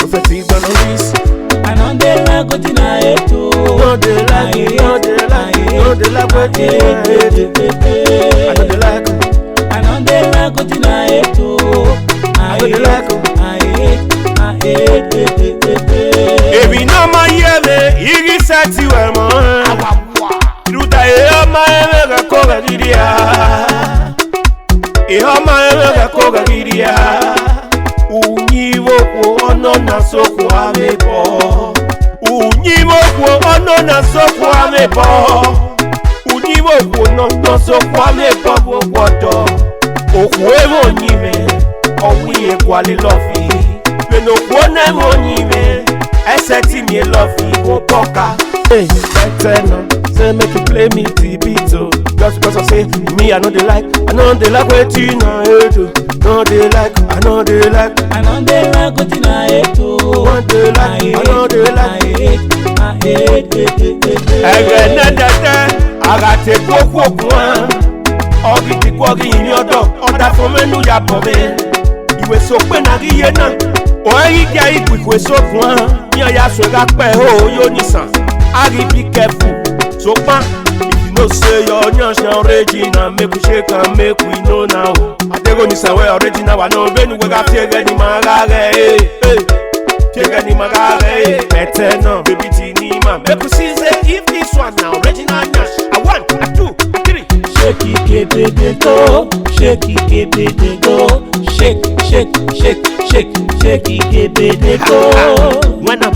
prophetic boundaries. I know they like what in I hate to. No they like, no they like what in I hate. I know they like. I know they like what in I hate to. I know they like. I hate. Ebi no ma yeme, igi sati we mo. Iruta e ma eme ga koga gidia. E ma eme ga koga gidia. Unyivo ko ono na soko amebo. Unyivo ko ono na soko amebo. Unyivo ko no soko amebo bodo. Okuevo nyime, owiye kwale lofi. Beno kwone mo nyime, eseti mi lofi go poka. Hey, better no, say make you play me the beat so. Just because I say me I know they like what you know do. No they like, I know they like. I know they like what in I hate to. No they like, I know they like. I hate. Ege nedete, agate koko kwa. Ogi ti kogi ini odo, oda fomenu ya bome. Iwe sokwe na giye na. Oyi dia ikwe sokwa. Nyo ya swega pe ho yo nisan. Ari be careful. Sokwa. No say your nation Regina, make we shake and make we know now. I take on this way original, I know when we got fake any magare. Fake any magare. Better no, baby Tinima. Make we see say if this one now original nash. I 1, I 2, I 3. Shake Ikebe de go, shake Ikebe de go, shake Ikebe de go. When up,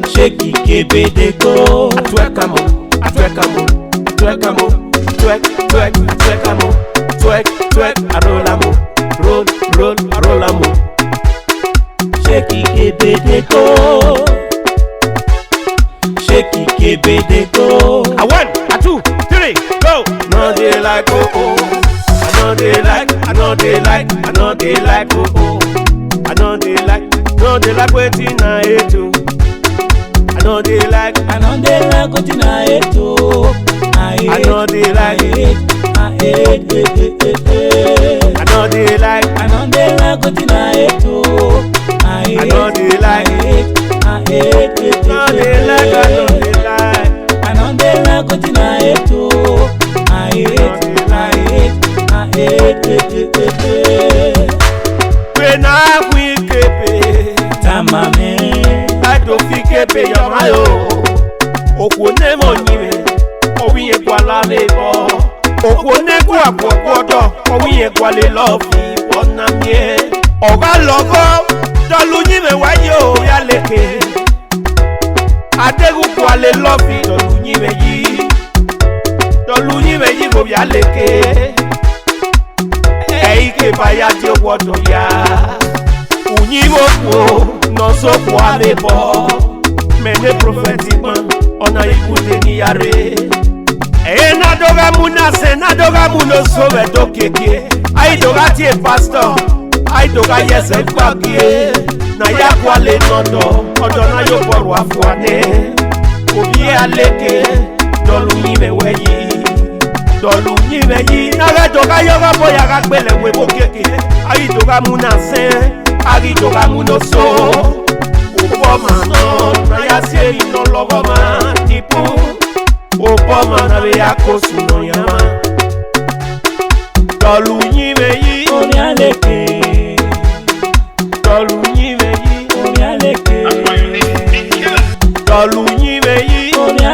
shake Ikebe de go. I twerk amo. I roll amo. Shake Ikebe de go. Shake Ikebe de go. I 1, I 2, 3, go. No they like oh. I know they like oh. I know they like waiting I hate to. I know they like what in I hate to. I know they like. I hate. I know they like what in I hate to. I know they like. I hate. No they like. I know they like what in I hate to. I hate. When I we Ikebe, Tamame. I don't think Ikebe yamayo. Okune mo nyime, owiye kwa la lebo. Okune kwa kodo, owiye kwa le lofi bona mie. Oga logo, dolu nyime wayo ya leke. Adegu kwa le lofi dolu nyime yi go ya leke. Ikebe ya je wodo ya. Unyivo ko no so kwa lebo. Mene prophetic man. Ona ikude ni yare. Na doga muna se, na doga muno sobe do keke. Ai doga tie pastor, ai doga yese kwakie. Na ya kwale nodo, odo na yo boru afuane. Obi aleke, dolu nyime weyi. Na ga doga yoga boya ga gbele webo keke. Ai doga muna se, ai doga muno so. Obama na ya se ino logo ma tipo Obama na be ya kosu no yama Dolu nyime yi Oni aleke. Dolu nyime yi Oni aleke. Dolu nyime yi Oni